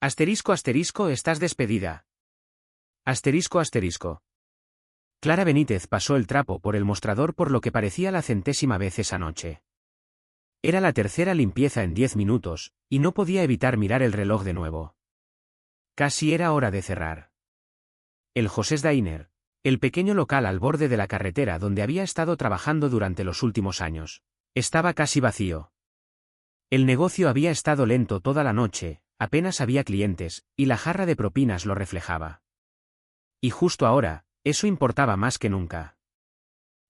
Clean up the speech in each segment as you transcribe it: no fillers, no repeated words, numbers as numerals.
Asterisco asterisco, estás despedida. Asterisco asterisco. Clara Benítez pasó el trapo por el mostrador por lo que parecía la 100ª vez esa noche. Era la tercera limpieza en 10 minutos, y no podía evitar mirar el reloj de nuevo. Casi era hora de cerrar. El Josés Diner, el pequeño local al borde de la carretera donde había estado trabajando durante los últimos años, estaba casi vacío. El negocio había estado lento toda la noche, apenas había clientes, y la jarra de propinas lo reflejaba. Y justo ahora, eso importaba más que nunca.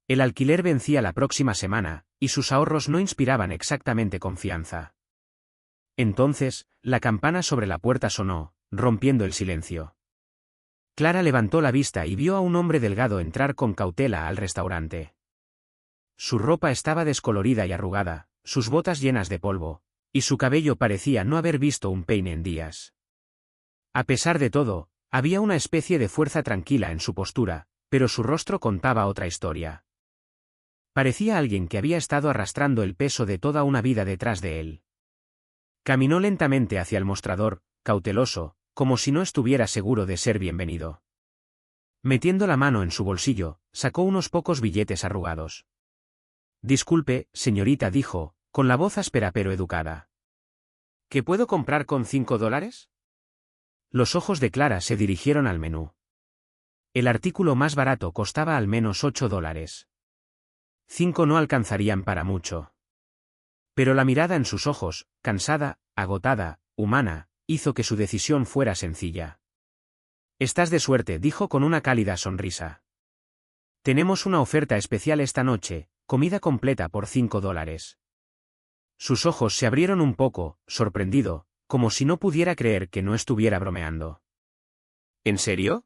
El alquiler vencía la próxima semana, y sus ahorros no inspiraban exactamente confianza. Entonces, la campana sobre la puerta sonó, rompiendo el silencio. Clara levantó la vista y vio a un hombre delgado entrar con cautela al restaurante. Su ropa estaba descolorida y arrugada, sus botas llenas de polvo, y su cabello parecía no haber visto un peine en días. A pesar de todo, había una especie de fuerza tranquila en su postura, pero su rostro contaba otra historia. Parecía alguien que había estado arrastrando el peso de toda una vida detrás de él. Caminó lentamente hacia el mostrador, cauteloso, como si no estuviera seguro de ser bienvenido. Metiendo la mano en su bolsillo, sacó unos pocos billetes arrugados. «Disculpe, señorita», dijo, con la voz áspera pero educada. «¿Qué puedo comprar con $5?» Los ojos de Clara se dirigieron al menú. El artículo más barato costaba al menos $8. 5 no alcanzarían para mucho. Pero la mirada en sus ojos, cansada, agotada, humana, hizo que su decisión fuera sencilla. «Estás de suerte», dijo con una cálida sonrisa. «Tenemos una oferta especial esta noche, comida completa por $5. Sus ojos se abrieron un poco, sorprendido, como si no pudiera creer que no estuviera bromeando. «¿En serio?»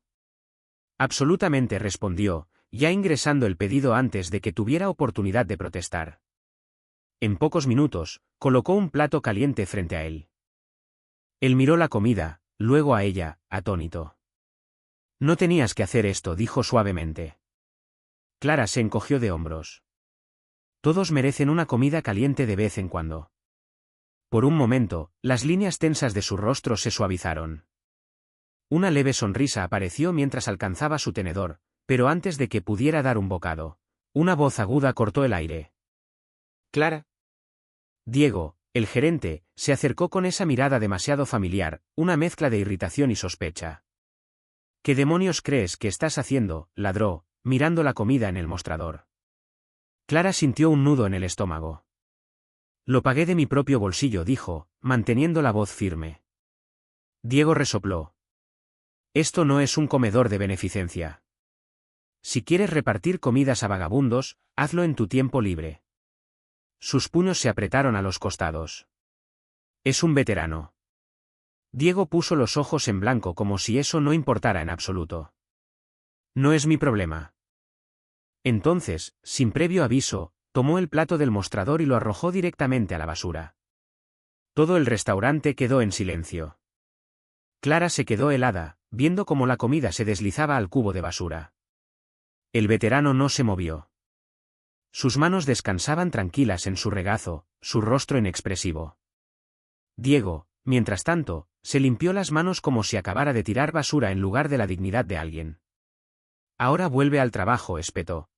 «Absolutamente», respondió, ya ingresando el pedido antes de que tuviera oportunidad de protestar. En pocos minutos, colocó un plato caliente frente a él. Él miró la comida, luego a ella, atónito. «No tenías que hacer esto», dijo suavemente. Clara se encogió de hombros. «Todos merecen una comida caliente de vez en cuando». Por un momento, las líneas tensas de su rostro se suavizaron. Una leve sonrisa apareció mientras alcanzaba su tenedor, pero antes de que pudiera dar un bocado, una voz aguda cortó el aire. «Clara». Diego, el gerente, se acercó con esa mirada demasiado familiar, una mezcla de irritación y sospecha. «¿Qué demonios crees que estás haciendo?», ladró, mirando la comida en el mostrador. Clara sintió un nudo en el estómago. «Lo pagué de mi propio bolsillo», dijo, manteniendo la voz firme. Diego resopló. «Esto no es un comedor de beneficencia. Si quieres repartir comidas a vagabundos, hazlo en tu tiempo libre». Sus puños se apretaron a los costados. «Es un veterano». Diego puso los ojos en blanco como si eso no importara en absoluto. «No es mi problema». Entonces, sin previo aviso, tomó el plato del mostrador y lo arrojó directamente a la basura. Todo el restaurante quedó en silencio. Clara se quedó helada, viendo cómo la comida se deslizaba al cubo de basura. El veterano no se movió. Sus manos descansaban tranquilas en su regazo, su rostro inexpresivo. Diego, mientras tanto, se limpió las manos como si acabara de tirar basura en lugar de la dignidad de alguien. «Ahora vuelve al trabajo», espetó.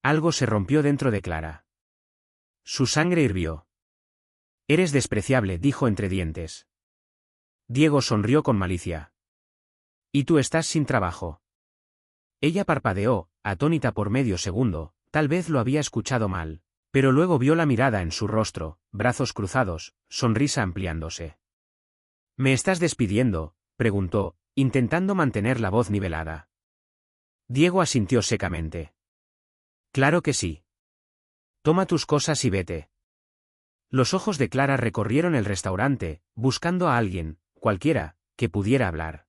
Algo se rompió dentro de Clara. Su sangre hirvió. «Eres despreciable», dijo entre dientes. Diego sonrió con malicia. «¿Y tú estás sin trabajo?» Ella parpadeó, atónita por medio segundo, tal vez lo había escuchado mal, pero luego vio la mirada en su rostro, brazos cruzados, sonrisa ampliándose. «¿Me estás despidiendo?», preguntó, intentando mantener la voz nivelada. Diego asintió secamente. «Claro que sí. Toma tus cosas y vete». Los ojos de Clara recorrieron el restaurante, buscando a alguien, cualquiera, que pudiera hablar.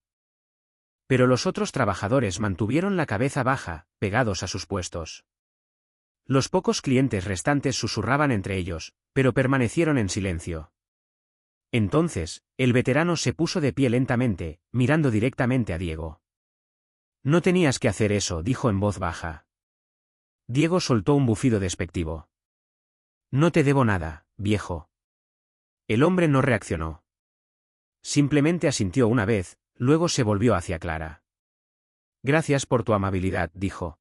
Pero los otros trabajadores mantuvieron la cabeza baja, pegados a sus puestos. Los pocos clientes restantes susurraban entre ellos, pero permanecieron en silencio. Entonces, el veterano se puso de pie lentamente, mirando directamente a Diego. «No tenías que hacer eso», dijo en voz baja. Diego soltó un bufido despectivo. «No te debo nada, viejo». El hombre no reaccionó. Simplemente asintió una vez, luego se volvió hacia Clara. Gracias por tu amabilidad, dijo.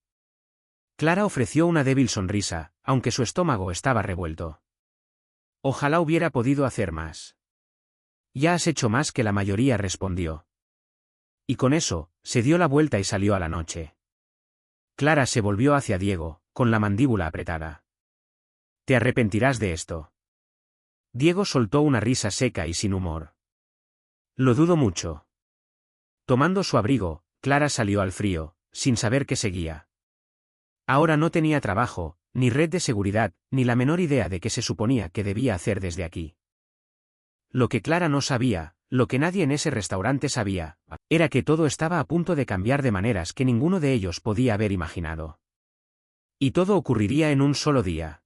Clara ofreció una débil sonrisa, aunque su estómago estaba revuelto. Ojalá hubiera podido hacer más. Ya has hecho más que la mayoría, respondió. Y con eso, se dio la vuelta y salió a la noche. Clara se volvió hacia Diego, con la mandíbula apretada. Te arrepentirás de esto. Diego soltó una risa seca y sin humor. Lo dudo mucho. Tomando su abrigo, Clara salió al frío, sin saber qué seguía. Ahora no tenía trabajo, ni red de seguridad, ni la menor idea de qué se suponía que debía hacer desde aquí. Lo que Clara no sabía, lo que nadie en ese restaurante sabía, era que todo estaba a punto de cambiar de maneras que ninguno de ellos podía haber imaginado. Y todo ocurriría en un solo día.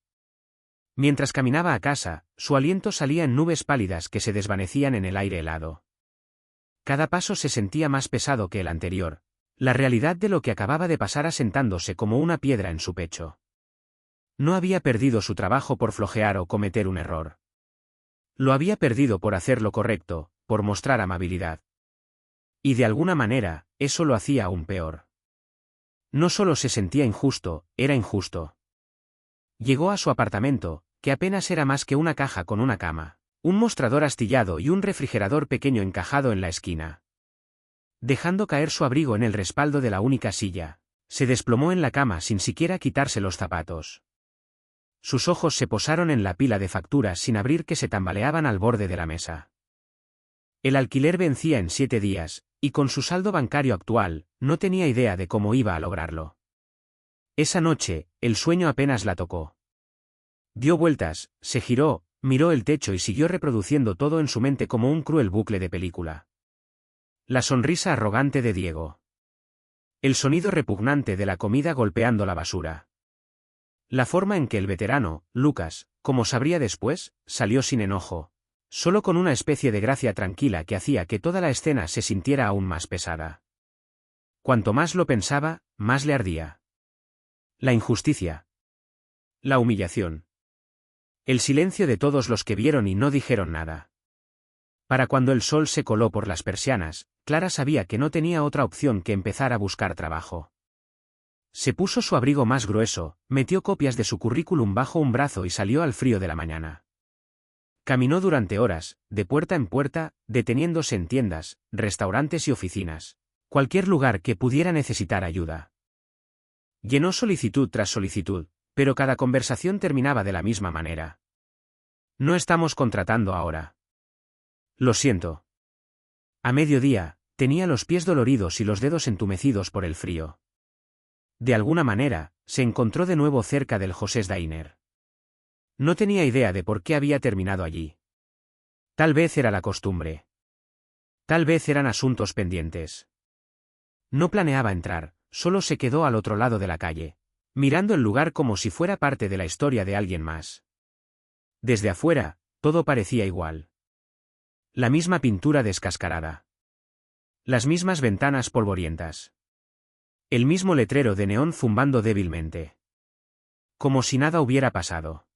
Mientras caminaba a casa, su aliento salía en nubes pálidas que se desvanecían en el aire helado. Cada paso se sentía más pesado que el anterior, la realidad de lo que acababa de pasar asentándose como una piedra en su pecho. No había perdido su trabajo por flojear o cometer un error. Lo había perdido por hacer lo correcto, por mostrar amabilidad. Y de alguna manera, eso lo hacía aún peor. No solo se sentía injusto, era injusto. Llegó a su apartamento, que apenas era más que una caja con una cama, un mostrador astillado y un refrigerador pequeño encajado en la esquina. Dejando caer su abrigo en el respaldo de la única silla, se desplomó en la cama sin siquiera quitarse los zapatos. Sus ojos se posaron en la pila de facturas sin abrir que se tambaleaban al borde de la mesa. El alquiler vencía en 7 días, y con su saldo bancario actual, no tenía idea de cómo iba a lograrlo. Esa noche, el sueño apenas la tocó. Dio vueltas, se giró, miró el techo y siguió reproduciendo todo en su mente como un cruel bucle de película. La sonrisa arrogante de Diego. El sonido repugnante de la comida golpeando la basura. La forma en que el veterano, Lucas, como sabría después, salió sin enojo, solo con una especie de gracia tranquila que hacía que toda la escena se sintiera aún más pesada. Cuanto más lo pensaba, más le ardía. La injusticia. La humillación. El silencio de todos los que vieron y no dijeron nada. Para cuando el sol se coló por las persianas, Clara sabía que no tenía otra opción que empezar a buscar trabajo. Se puso su abrigo más grueso, metió copias de su currículum bajo un brazo y salió al frío de la mañana. Caminó durante horas, de puerta en puerta, deteniéndose en tiendas, restaurantes y oficinas, cualquier lugar que pudiera necesitar ayuda. Llenó solicitud tras solicitud, pero cada conversación terminaba de la misma manera. No estamos contratando ahora. Lo siento. A mediodía, tenía los pies doloridos y los dedos entumecidos por el frío. De alguna manera, se encontró de nuevo cerca del Josés Dainer. No tenía idea de por qué había terminado allí. Tal vez era la costumbre. Tal vez eran asuntos pendientes. No planeaba entrar, solo se quedó al otro lado de la calle, mirando el lugar como si fuera parte de la historia de alguien más. Desde afuera, todo parecía igual. La misma pintura descascarada. Las mismas ventanas polvorientas. El mismo letrero de neón zumbando débilmente. Como si nada hubiera pasado.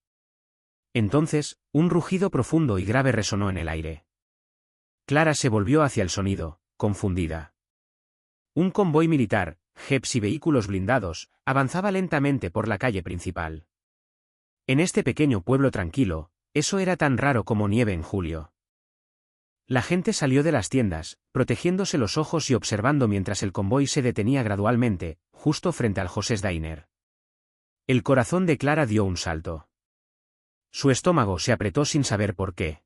Entonces, un rugido profundo y grave resonó en el aire. Clara se volvió hacia el sonido, confundida. Un convoy militar, jeeps y vehículos blindados, avanzaba lentamente por la calle principal. En este pequeño pueblo tranquilo, eso era tan raro como nieve en julio. La gente salió de las tiendas, protegiéndose los ojos y observando mientras el convoy se detenía gradualmente, justo frente al Josés Dainer. El corazón de Clara dio un salto. Su estómago se apretó sin saber por qué.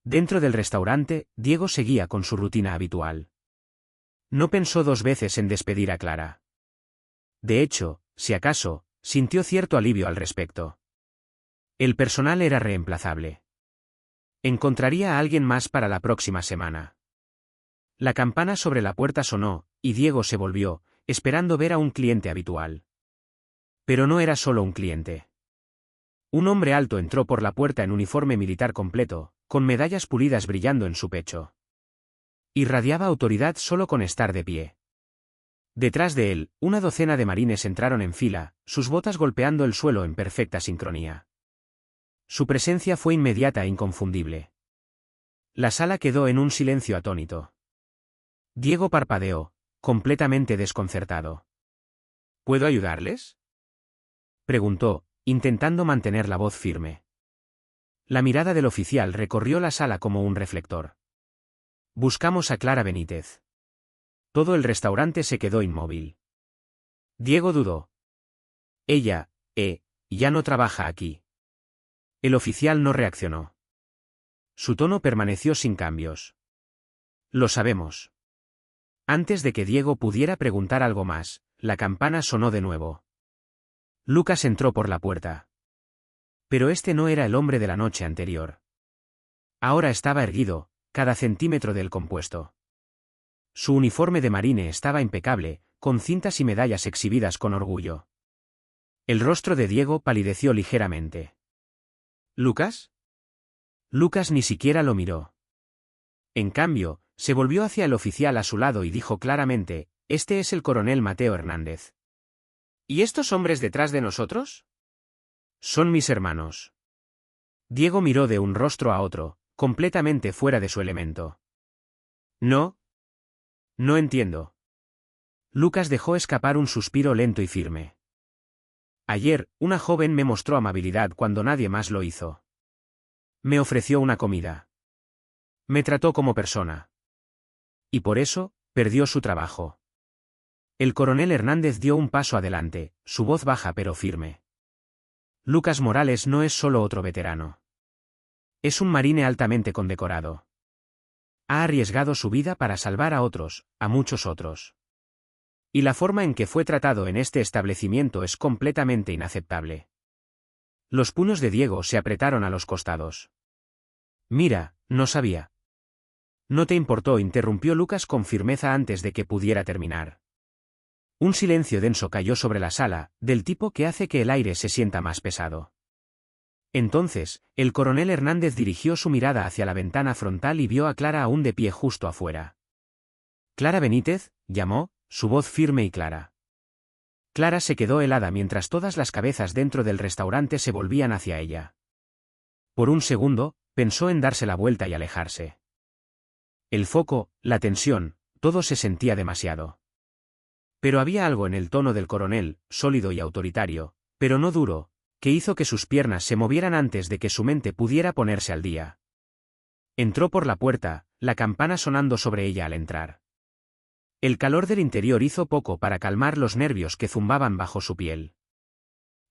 Dentro del restaurante, Diego seguía con su rutina habitual. No pensó 2 veces en despedir a Clara. De hecho, si acaso, sintió cierto alivio al respecto. El personal era reemplazable. Encontraría a alguien más para la próxima semana. La campana sobre la puerta sonó, y Diego se volvió, esperando ver a un cliente habitual. Pero no era solo un cliente. Un hombre alto entró por la puerta en uniforme militar completo, con medallas pulidas brillando en su pecho. Irradiaba autoridad solo con estar de pie. Detrás de él, una docena de marines entraron en fila, sus botas golpeando el suelo en perfecta sincronía. Su presencia fue inmediata e inconfundible. La sala quedó en un silencio atónito. Diego parpadeó, completamente desconcertado. ¿Puedo ayudarles?, preguntó, intentando mantener la voz firme. La mirada del oficial recorrió la sala como un reflector. Buscamos a Clara Benítez. Todo el restaurante se quedó inmóvil. Diego dudó. Ella, ya no trabaja aquí. El oficial no reaccionó. Su tono permaneció sin cambios. Lo sabemos. Antes de que Diego pudiera preguntar algo más, la campana sonó de nuevo. Lucas entró por la puerta. Pero este no era el hombre de la noche anterior. Ahora estaba erguido, cada centímetro del compuesto. Su uniforme de marine estaba impecable, con cintas y medallas exhibidas con orgullo. El rostro de Diego palideció ligeramente. ¿Lucas? Lucas ni siquiera lo miró. En cambio, se volvió hacia el oficial a su lado y dijo claramente: «Este es el coronel Mateo Hernández». «¿Y estos hombres detrás de nosotros?». «Son mis hermanos». Diego miró de un rostro a otro, completamente fuera de su elemento. «No. No entiendo». Lucas dejó escapar un suspiro lento y firme. «Ayer, una joven me mostró amabilidad cuando nadie más lo hizo. Me ofreció una comida. Me trató como persona. Y por eso, perdió su trabajo». El coronel Hernández dio un paso adelante, su voz baja pero firme. «Lucas Morales no es solo otro veterano. Es un marine altamente condecorado. Ha arriesgado su vida para salvar a otros, a muchos otros. Y la forma en que fue tratado en este establecimiento es completamente inaceptable». Los puños de Diego se apretaron a los costados. «Mira, no sabía». «No te importó», interrumpió Lucas con firmeza antes de que pudiera terminar. Un silencio denso cayó sobre la sala, del tipo que hace que el aire se sienta más pesado. Entonces, el coronel Hernández dirigió su mirada hacia la ventana frontal y vio a Clara aún de pie justo afuera. «Clara Benítez», llamó, su voz firme y clara. Clara se quedó helada mientras todas las cabezas dentro del restaurante se volvían hacia ella. Por un segundo, pensó en darse la vuelta y alejarse. El foco, la tensión, todo se sentía demasiado. Pero había algo en el tono del coronel, sólido y autoritario, pero no duro, que hizo que sus piernas se movieran antes de que su mente pudiera ponerse al día. Entró por la puerta, la campana sonando sobre ella al entrar. El calor del interior hizo poco para calmar los nervios que zumbaban bajo su piel.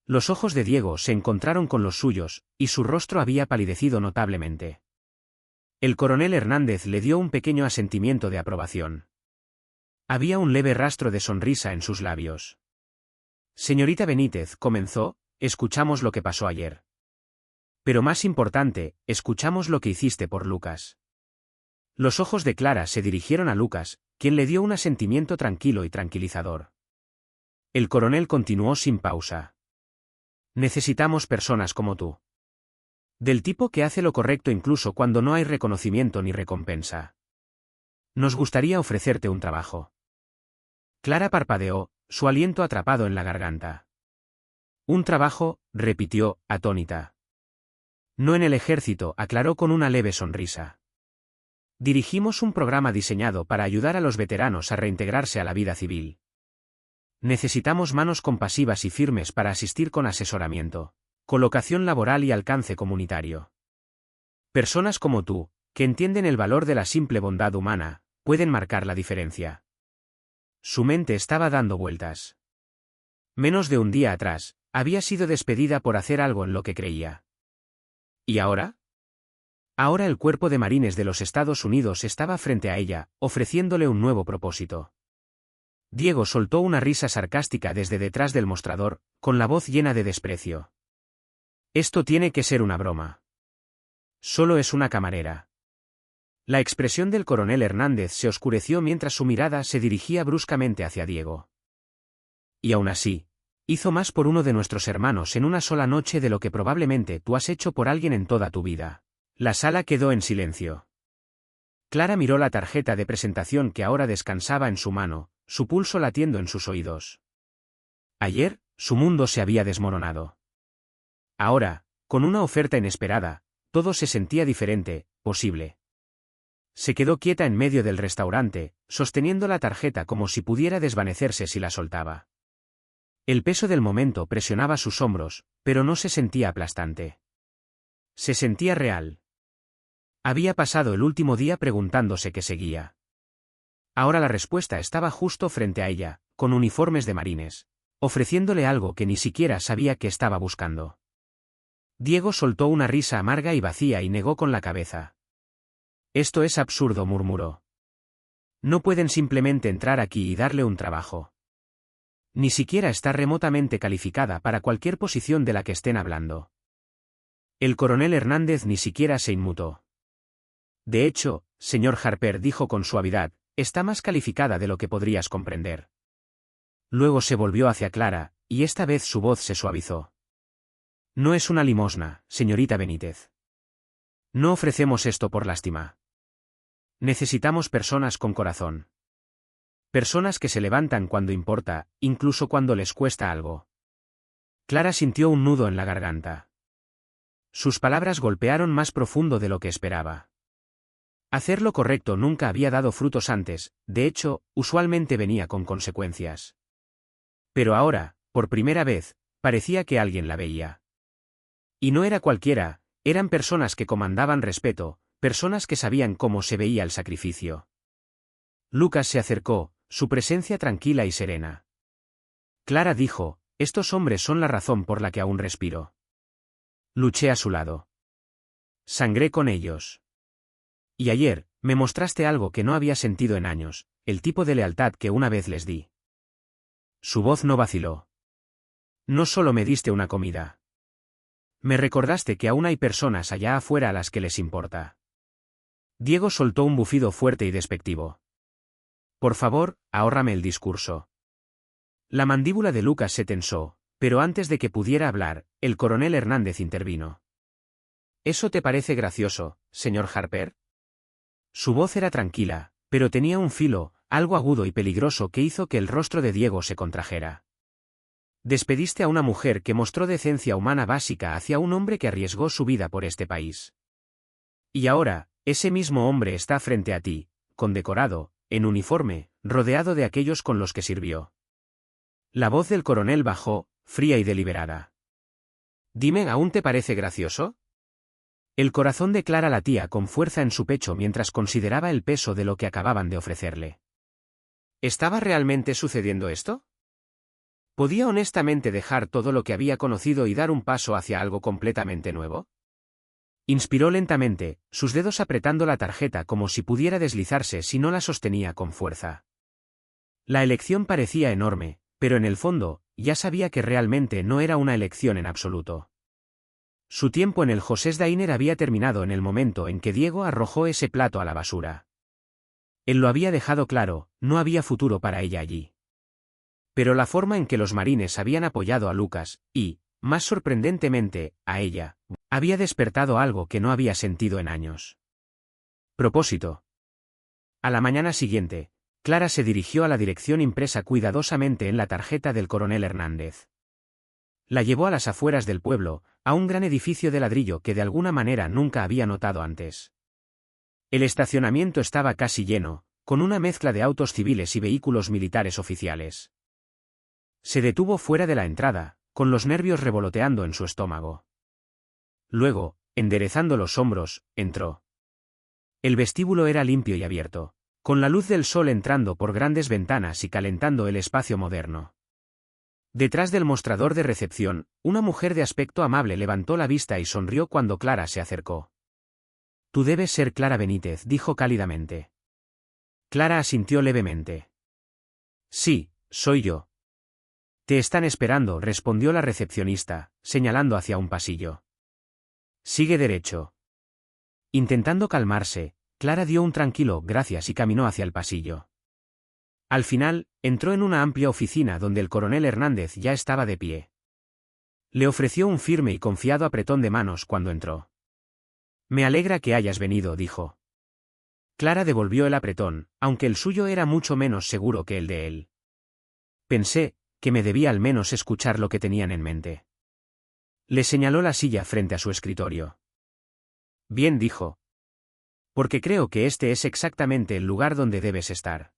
Los ojos de Diego se encontraron con los suyos, y su rostro había palidecido notablemente. El coronel Hernández le dio un pequeño asentimiento de aprobación. Había un leve rastro de sonrisa en sus labios. «Señorita Benítez», comenzó, «escuchamos lo que pasó ayer. Pero más importante, escuchamos lo que hiciste por Lucas». Los ojos de Clara se dirigieron a Lucas, quien le dio un asentimiento tranquilo y tranquilizador. El coronel continuó sin pausa. «Necesitamos personas como tú. Del tipo que hace lo correcto incluso cuando no hay reconocimiento ni recompensa. Nos gustaría ofrecerte un trabajo». Clara parpadeó, su aliento atrapado en la garganta. «Un trabajo», repitió, atónita. «No en el ejército», aclaró con una leve sonrisa. «Dirigimos un programa diseñado para ayudar a los veteranos a reintegrarse a la vida civil. Necesitamos manos compasivas y firmes para asistir con asesoramiento, colocación laboral y alcance comunitario. Personas como tú, que entienden el valor de la simple bondad humana, pueden marcar la diferencia». Su mente estaba dando vueltas. Menos de un día atrás, había sido despedida por hacer algo en lo que creía. ¿Y ahora? Ahora el Cuerpo de Marines de los Estados Unidos estaba frente a ella, ofreciéndole un nuevo propósito. Diego soltó una risa sarcástica desde detrás del mostrador, con la voz llena de desprecio. «Esto tiene que ser una broma. Solo es una camarera». La expresión del coronel Hernández se oscureció mientras su mirada se dirigía bruscamente hacia Diego. «Y aún así, hizo más por uno de nuestros hermanos en una sola noche de lo que probablemente tú has hecho por alguien en toda tu vida». La sala quedó en silencio. Clara miró la tarjeta de presentación que ahora descansaba en su mano, su pulso latiendo en sus oídos. Ayer, su mundo se había desmoronado. Ahora, con una oferta inesperada, todo se sentía diferente, posible. Se quedó quieta en medio del restaurante, sosteniendo la tarjeta como si pudiera desvanecerse si la soltaba. El peso del momento presionaba sus hombros, pero no se sentía aplastante. Se sentía real. Había pasado el último día preguntándose qué seguía. Ahora la respuesta estaba justo frente a ella, con uniformes de marines, ofreciéndole algo que ni siquiera sabía que estaba buscando. Diego soltó una risa amarga y vacía y negó con la cabeza. Esto es absurdo, murmuró. No pueden simplemente entrar aquí y darle un trabajo. Ni siquiera está remotamente calificada para cualquier posición de la que estén hablando. El coronel Hernández ni siquiera se inmutó. De hecho, señor Harper, dijo con suavidad, está más calificada de lo que podrías comprender. Luego se volvió hacia Clara, y esta vez su voz se suavizó. No es una limosna, señorita Benítez. No ofrecemos esto por lástima. Necesitamos personas con corazón. Personas que se levantan cuando importa, incluso cuando les cuesta algo. Clara sintió un nudo en la garganta. Sus palabras golpearon más profundo de lo que esperaba. Hacer lo correcto nunca había dado frutos antes, de hecho, usualmente venía con consecuencias. Pero ahora, por primera vez, parecía que alguien la veía. Y no era cualquiera, eran personas que comandaban respeto, personas que sabían cómo se veía el sacrificio. Lucas se acercó, su presencia tranquila y serena. Clara dijo, estos hombres son la razón por la que aún respiro. Luché a su lado. Sangré con ellos. Y ayer, me mostraste algo que no había sentido en años, el tipo de lealtad que una vez les di. Su voz no vaciló. No solo me diste una comida. Me recordaste que aún hay personas allá afuera a las que les importa. Diego soltó un bufido fuerte y despectivo. Por favor, ahórrame el discurso. La mandíbula de Lucas se tensó, pero antes de que pudiera hablar, el coronel Hernández intervino. ¿Eso te parece gracioso, señor Harper? Su voz era tranquila, pero tenía un filo, algo agudo y peligroso que hizo que el rostro de Diego se contrajera. Despediste a una mujer que mostró decencia humana básica hacia un hombre que arriesgó su vida por este país. Y ahora, ese mismo hombre está frente a ti, condecorado, en uniforme, rodeado de aquellos con los que sirvió. La voz del coronel bajó, fría y deliberada. Dime, ¿aún te parece gracioso? El corazón de Clara latía con fuerza en su pecho mientras consideraba el peso de lo que acababan de ofrecerle. ¿Estaba realmente sucediendo esto? ¿Podía honestamente dejar todo lo que había conocido y dar un paso hacia algo completamente nuevo? Inspiró lentamente, sus dedos apretando la tarjeta como si pudiera deslizarse si no la sostenía con fuerza. La elección parecía enorme, pero en el fondo, ya sabía que realmente no era una elección en absoluto. Su tiempo en el Josés Dainer había terminado en el momento en que Diego arrojó ese plato a la basura. Él lo había dejado claro, no había futuro para ella allí. Pero la forma en que los marines habían apoyado a Lucas, y, más sorprendentemente, a ella, había despertado algo que no había sentido en años. Propósito. A la mañana siguiente, Clara se dirigió a la dirección impresa cuidadosamente en la tarjeta del coronel Hernández. La llevó a las afueras del pueblo, a un gran edificio de ladrillo que de alguna manera nunca había notado antes. El estacionamiento estaba casi lleno, con una mezcla de autos civiles y vehículos militares oficiales. Se detuvo fuera de la entrada, con los nervios revoloteando en su estómago. Luego, enderezando los hombros, entró. El vestíbulo era limpio y abierto, con la luz del sol entrando por grandes ventanas y calentando el espacio moderno. Detrás del mostrador de recepción, una mujer de aspecto amable levantó la vista y sonrió cuando Clara se acercó. Tú debes ser Clara Benítez, dijo cálidamente. Clara asintió levemente. Sí, soy yo. Te están esperando, respondió la recepcionista, señalando hacia un pasillo. Sigue derecho. Intentando calmarse, Clara dio un tranquilo gracias y caminó hacia el pasillo. Al final, entró en una amplia oficina donde el coronel Hernández ya estaba de pie. Le ofreció un firme y confiado apretón de manos cuando entró. Me alegra que hayas venido, dijo. Clara devolvió el apretón, aunque el suyo era mucho menos seguro que el de él. Pensé que me debía al menos escuchar lo que tenían en mente. Le señaló la silla frente a su escritorio. Bien, dijo. Porque creo que este es exactamente el lugar donde debes estar.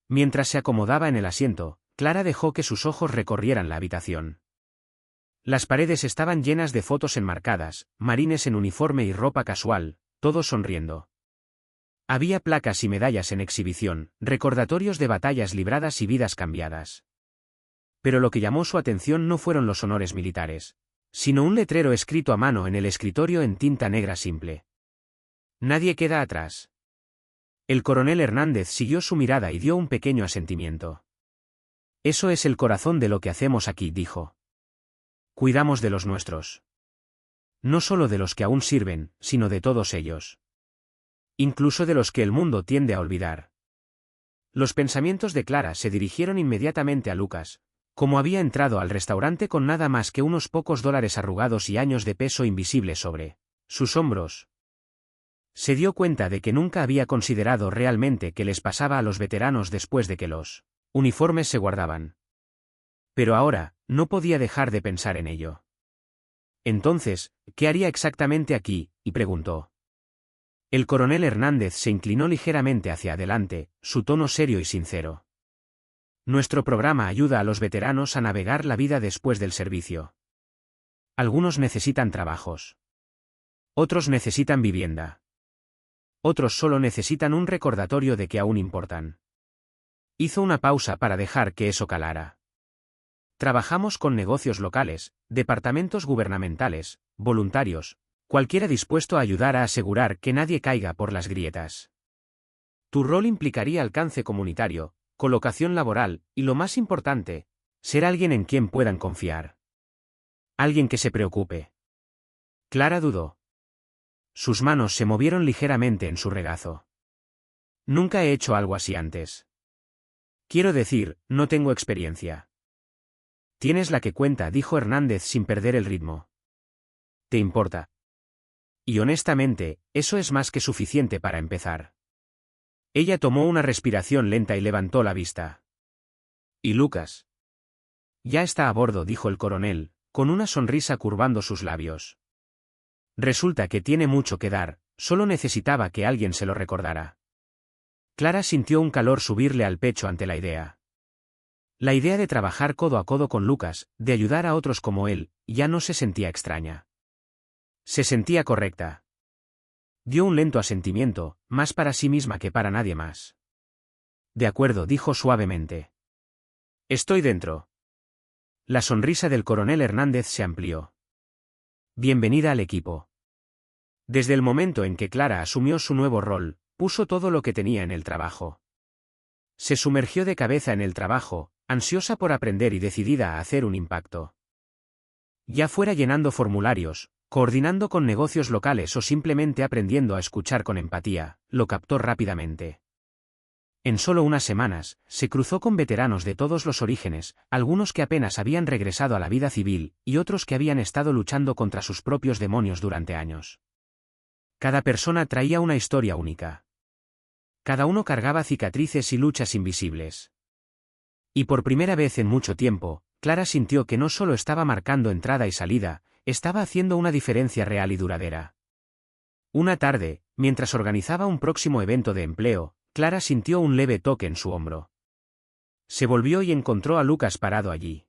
Mientras se acomodaba en el asiento, Clara dejó que sus ojos recorrieran la habitación. Las paredes estaban llenas de fotos enmarcadas, marines en uniforme y ropa casual, todos sonriendo. Había placas y medallas en exhibición, recordatorios de batallas libradas y vidas cambiadas. Pero lo que llamó su atención no fueron los honores militares, sino un letrero escrito a mano en el escritorio en tinta negra simple. Nadie queda atrás. El coronel Hernández siguió su mirada y dio un pequeño asentimiento. Eso es el corazón de lo que hacemos aquí, dijo. Cuidamos de los nuestros. No solo de los que aún sirven, sino de todos ellos. Incluso de los que el mundo tiende a olvidar. Los pensamientos de Clara se dirigieron inmediatamente a Lucas, como había entrado al restaurante con nada más que unos pocos dólares arrugados y años de peso invisible sobre sus hombros. Se dio cuenta de que nunca había considerado realmente qué les pasaba a los veteranos después de que los uniformes se guardaban. Pero ahora, no podía dejar de pensar en ello. Entonces, ¿qué haría exactamente aquí?, y preguntó. El coronel Hernández se inclinó ligeramente hacia adelante, su tono serio y sincero. Nuestro programa ayuda a los veteranos a navegar la vida después del servicio. Algunos necesitan trabajos. Otros necesitan vivienda. Otros solo necesitan un recordatorio de que aún importan. Hizo una pausa para dejar que eso calara. Trabajamos con negocios locales, departamentos gubernamentales, voluntarios, cualquiera dispuesto a ayudar a asegurar que nadie caiga por las grietas. Tu rol implicaría alcance comunitario, colocación laboral, y lo más importante, ser alguien en quien puedan confiar. Alguien que se preocupe. Clara dudó. Sus manos se movieron ligeramente en su regazo. Nunca he hecho algo así antes. Quiero decir, no tengo experiencia. Tienes la que cuenta, dijo Hernández sin perder el ritmo. ¿Te importa? Y honestamente, eso es más que suficiente para empezar. Ella tomó una respiración lenta y levantó la vista. ¿Y Lucas? Ya está a bordo, dijo el coronel, con una sonrisa curvando sus labios. Resulta que tiene mucho que dar, solo necesitaba que alguien se lo recordara. Clara sintió un calor subirle al pecho ante la idea. La idea de trabajar codo a codo con Lucas, de ayudar a otros como él, ya no se sentía extraña. Se sentía correcta. Dio un lento asentimiento, más para sí misma que para nadie más. De acuerdo, dijo suavemente. Estoy dentro. La sonrisa del coronel Hernández se amplió. Bienvenida al equipo. Desde el momento en que Clara asumió su nuevo rol, puso todo lo que tenía en el trabajo. Se sumergió de cabeza en el trabajo, ansiosa por aprender y decidida a hacer un impacto. Ya fuera llenando formularios, coordinando con negocios locales o simplemente aprendiendo a escuchar con empatía, lo captó rápidamente. En solo unas semanas, se cruzó con veteranos de todos los orígenes, algunos que apenas habían regresado a la vida civil, y otros que habían estado luchando contra sus propios demonios durante años. Cada persona traía una historia única. Cada uno cargaba cicatrices y luchas invisibles. Y por primera vez en mucho tiempo, Clara sintió que no solo estaba marcando entrada y salida, estaba haciendo una diferencia real y duradera. Una tarde, mientras organizaba un próximo evento de empleo, Clara sintió un leve toque en su hombro. Se volvió y encontró a Lucas parado allí.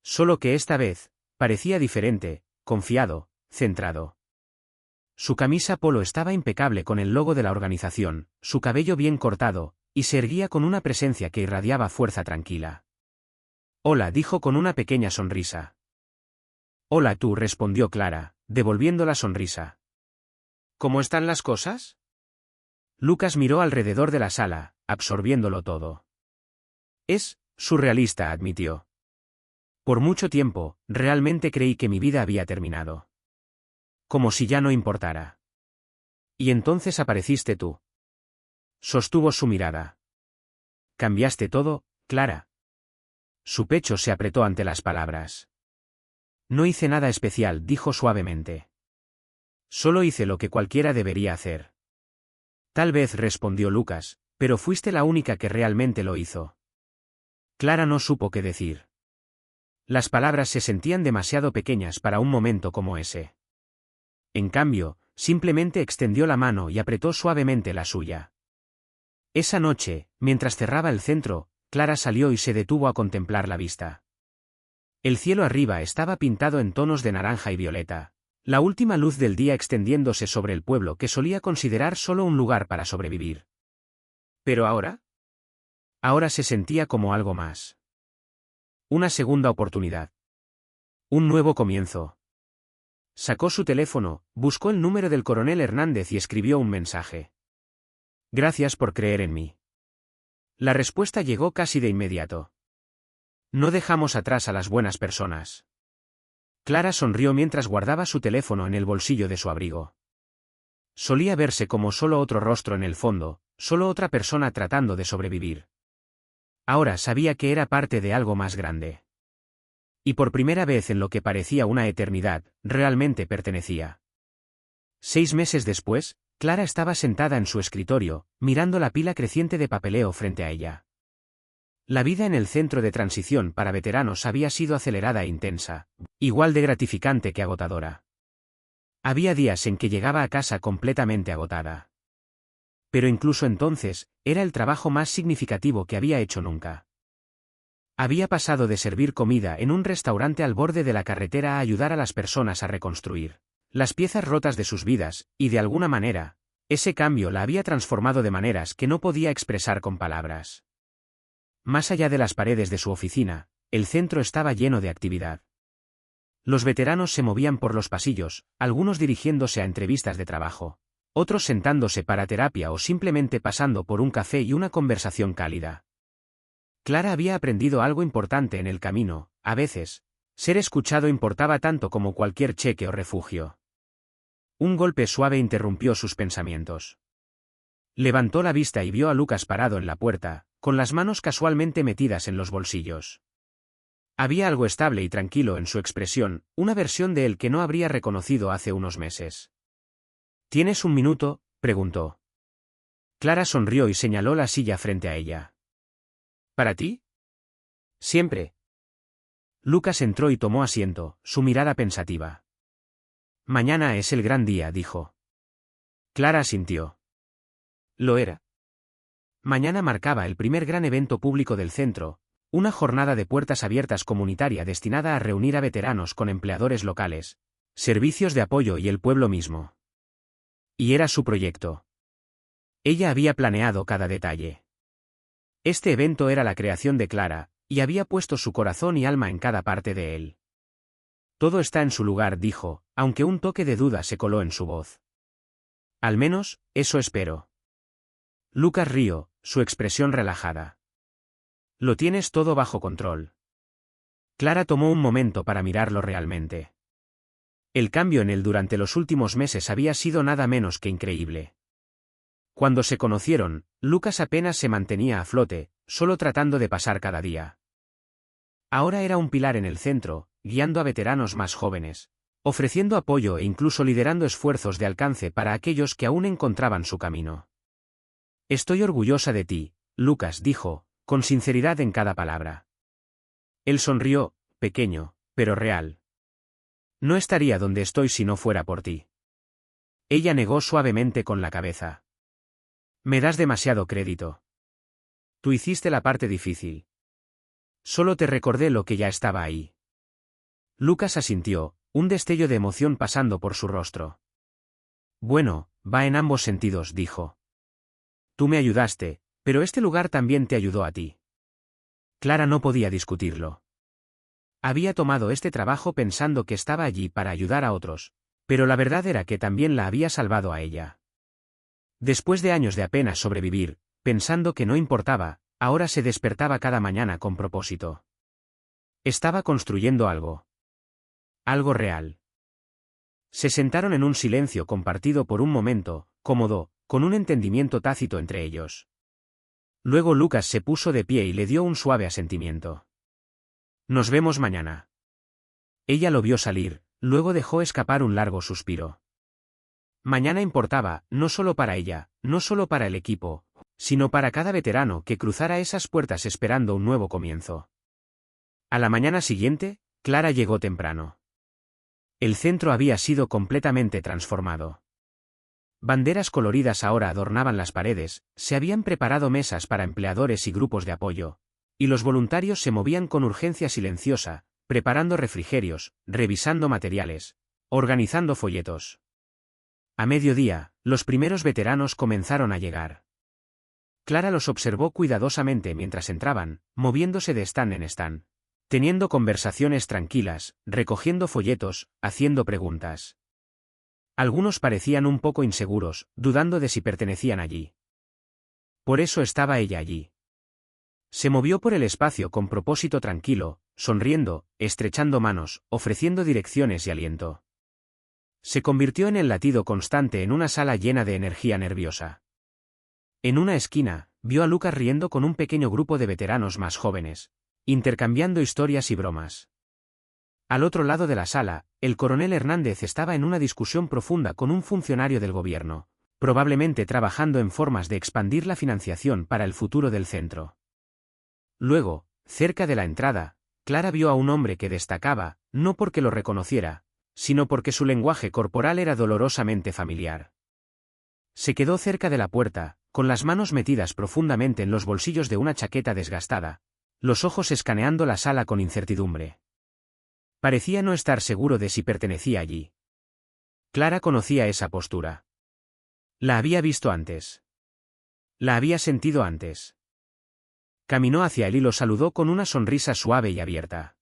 Solo que esta vez, parecía diferente, confiado, centrado. Su camisa polo estaba impecable con el logo de la organización, su cabello bien cortado, y se erguía con una presencia que irradiaba fuerza tranquila. Hola, dijo con una pequeña sonrisa. Hola tú, respondió Clara, devolviendo la sonrisa. ¿Cómo están las cosas? Lucas miró alrededor de la sala, absorbiéndolo todo. Es surrealista, admitió. Por mucho tiempo, realmente creí que mi vida había terminado. Como si ya no importara. Y entonces apareciste tú. Sostuvo su mirada. Cambiaste todo, Clara. Su pecho se apretó ante las palabras. No hice nada especial, dijo suavemente. Solo hice lo que cualquiera debería hacer. Tal vez, respondió Lucas, pero fuiste la única que realmente lo hizo. Clara no supo qué decir. Las palabras se sentían demasiado pequeñas para un momento como ese. En cambio, Simplemente extendió la mano y apretó suavemente la suya. Esa noche, mientras cerraba el centro, Clara salió y se detuvo a contemplar la vista. El cielo arriba estaba pintado en tonos de naranja y violeta, la última luz del día extendiéndose sobre el pueblo que solía considerar solo un lugar para sobrevivir. ¿Pero ahora? Ahora se sentía como algo más. Una segunda oportunidad. Un nuevo comienzo. Sacó su teléfono, buscó el número del coronel Hernández y escribió un mensaje. Gracias por creer en mí. La respuesta llegó casi de inmediato. No dejamos atrás a las buenas personas. Clara sonrió mientras guardaba su teléfono en el bolsillo de su abrigo. Solía verse como solo otro rostro en el fondo, solo otra persona tratando de sobrevivir. Ahora sabía que era parte de algo más grande. Y por primera vez en lo que parecía una eternidad, realmente pertenecía. 6 meses después, Clara estaba sentada en su escritorio, mirando la pila creciente de papeleo frente a ella. La vida en el centro de transición para veteranos había sido acelerada e intensa, igual de gratificante que agotadora. Había días en que llegaba a casa completamente agotada. Pero incluso entonces, era el trabajo más significativo que había hecho nunca. Había pasado de servir comida en un restaurante al borde de la carretera a ayudar a las personas a reconstruir las piezas rotas de sus vidas, y de alguna manera, ese cambio la había transformado de maneras que no podía expresar con palabras. Más allá de las paredes de su oficina, el centro estaba lleno de actividad. Los veteranos se movían por los pasillos, algunos dirigiéndose a entrevistas de trabajo, otros sentándose para terapia o simplemente pasando por un café y una conversación cálida. Clara había aprendido algo importante en el camino: a veces, ser escuchado importaba tanto como cualquier cheque o refugio. Un golpe suave interrumpió sus pensamientos. Levantó la vista y vio a Lucas parado en la puerta, con las manos casualmente metidas en los bolsillos. Había algo estable y tranquilo en su expresión, una versión de él que no habría reconocido hace unos meses. ¿Tienes un minuto?, preguntó. Clara sonrió y señaló la silla frente a ella. ¿Para ti? Siempre. Lucas entró y tomó asiento, su mirada pensativa. Mañana es el gran día, dijo. Clara asintió. Lo era. Mañana marcaba el primer gran evento público del centro, una jornada de puertas abiertas comunitaria destinada a reunir a veteranos con empleadores locales, servicios de apoyo y el pueblo mismo. Y era su proyecto. Ella había planeado cada detalle. Este evento era la creación de Clara, y había puesto su corazón y alma en cada parte de él. Todo está en su lugar, dijo, aunque un toque de duda se coló en su voz. Al menos, eso espero. Lucas rió, su expresión relajada. Lo tienes todo bajo control. Clara tomó un momento para mirarlo realmente. El cambio en él durante los últimos meses había sido nada menos que increíble. Cuando se conocieron, Lucas apenas se mantenía a flote, solo tratando de pasar cada día. Ahora era un pilar en el centro, guiando a veteranos más jóvenes, ofreciendo apoyo e incluso liderando esfuerzos de alcance para aquellos que aún encontraban su camino. Estoy orgullosa de ti, Lucas, dijo, con sinceridad en cada palabra. Él sonrió, pequeño, pero real. No estaría donde estoy si no fuera por ti. Ella negó suavemente con la cabeza. Me das demasiado crédito. Tú hiciste la parte difícil. Solo te recordé lo que ya estaba ahí. Lucas asintió, un destello de emoción pasando por su rostro. Bueno, va en ambos sentidos, dijo. Tú me ayudaste, pero este lugar también te ayudó a ti. Clara no podía discutirlo. Había tomado este trabajo pensando que estaba allí para ayudar a otros, pero la verdad era que también la había salvado a ella. Después de años de apenas sobrevivir, pensando que no importaba, ahora se despertaba cada mañana con propósito. Estaba construyendo algo. Algo real. Se sentaron en un silencio compartido por un momento, cómodo, con un entendimiento tácito entre ellos. Luego Lucas se puso de pie y le dio un suave asentimiento. Nos vemos mañana. Ella lo vio salir, luego dejó escapar un largo suspiro. Mañana importaba, no solo para ella, no solo para el equipo, sino para cada veterano que cruzara esas puertas esperando un nuevo comienzo. A la mañana siguiente, Clara llegó temprano. El centro había sido completamente transformado. Banderas coloridas ahora adornaban las paredes, se habían preparado mesas para empleadores y grupos de apoyo, y los voluntarios se movían con urgencia silenciosa, preparando refrigerios, revisando materiales, organizando folletos. A mediodía, los primeros veteranos comenzaron a llegar. Clara los observó cuidadosamente mientras entraban, moviéndose de stand en stand, teniendo conversaciones tranquilas, recogiendo folletos, haciendo preguntas. Algunos parecían un poco inseguros, dudando de si pertenecían allí. Por eso estaba ella allí. Se movió por el espacio con propósito tranquilo, sonriendo, estrechando manos, ofreciendo direcciones y aliento. Se convirtió en el latido constante en una sala llena de energía nerviosa. En una esquina, vio a Lucas riendo con un pequeño grupo de veteranos más jóvenes, intercambiando historias y bromas. Al otro lado de la sala, el coronel Hernández estaba en una discusión profunda con un funcionario del gobierno, probablemente trabajando en formas de expandir la financiación para el futuro del centro. Luego, cerca de la entrada, Clara vio a un hombre que destacaba, no porque lo reconociera, sino porque su lenguaje corporal era dolorosamente familiar. Se quedó cerca de la puerta, con las manos metidas profundamente en los bolsillos de una chaqueta desgastada, los ojos escaneando la sala con incertidumbre. Parecía no estar seguro de si pertenecía allí. Clara conocía esa postura. La había visto antes. La había sentido antes. Caminó hacia él y lo saludó con una sonrisa suave y abierta.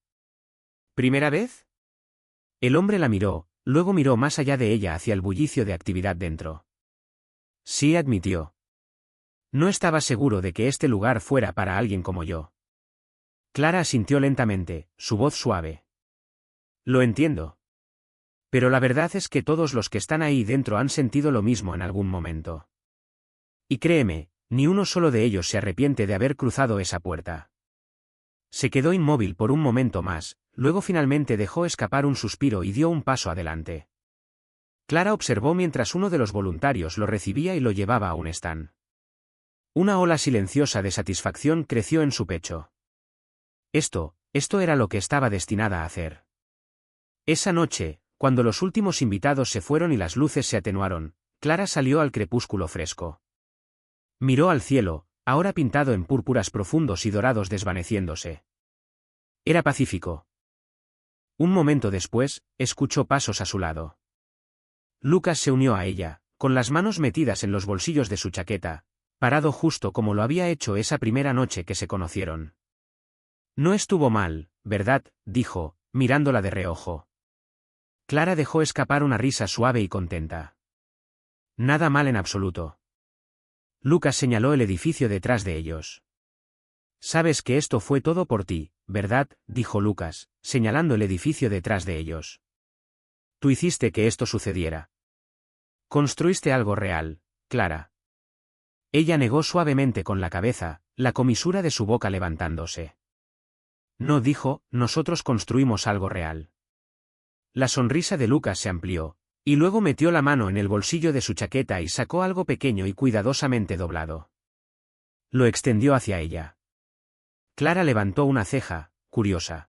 ¿Primera vez? El hombre la miró, luego miró más allá de ella hacia el bullicio de actividad dentro. Sí, admitió. No estaba seguro de que este lugar fuera para alguien como yo. Clara asintió lentamente, su voz suave. Lo entiendo. Pero la verdad es que todos los que están ahí dentro han sentido lo mismo en algún momento. Y créeme, ni uno solo de ellos se arrepiente de haber cruzado esa puerta. Se quedó inmóvil por un momento más, luego finalmente dejó escapar un suspiro y dio un paso adelante. Clara observó mientras uno de los voluntarios lo recibía y lo llevaba a un stand. Una ola silenciosa de satisfacción creció en su pecho. Esto era lo que estaba destinada a hacer. Esa noche, cuando los últimos invitados se fueron y las luces se atenuaron, Clara salió al crepúsculo fresco. Miró al cielo, ahora pintado en púrpuras profundos y dorados desvaneciéndose. Era pacífico. Un momento después, escuchó pasos a su lado. Lucas se unió a ella, con las manos metidas en los bolsillos de su chaqueta, parado justo como lo había hecho esa primera noche que se conocieron. No estuvo mal, ¿verdad?, dijo, mirándola de reojo. Clara dejó escapar una risa suave y contenta. Nada mal en absoluto. Lucas señaló el edificio detrás de ellos. Sabes que esto fue todo por ti, ¿verdad?, dijo Lucas, señalando el edificio detrás de ellos. Tú hiciste que esto sucediera. Construiste algo real, Clara. Ella negó suavemente con la cabeza, la comisura de su boca levantándose. No, dijo, nosotros construimos algo real. La sonrisa de Lucas se amplió, y luego metió la mano en el bolsillo de su chaqueta y sacó algo pequeño y cuidadosamente doblado. Lo extendió hacia ella. Clara levantó una ceja, curiosa.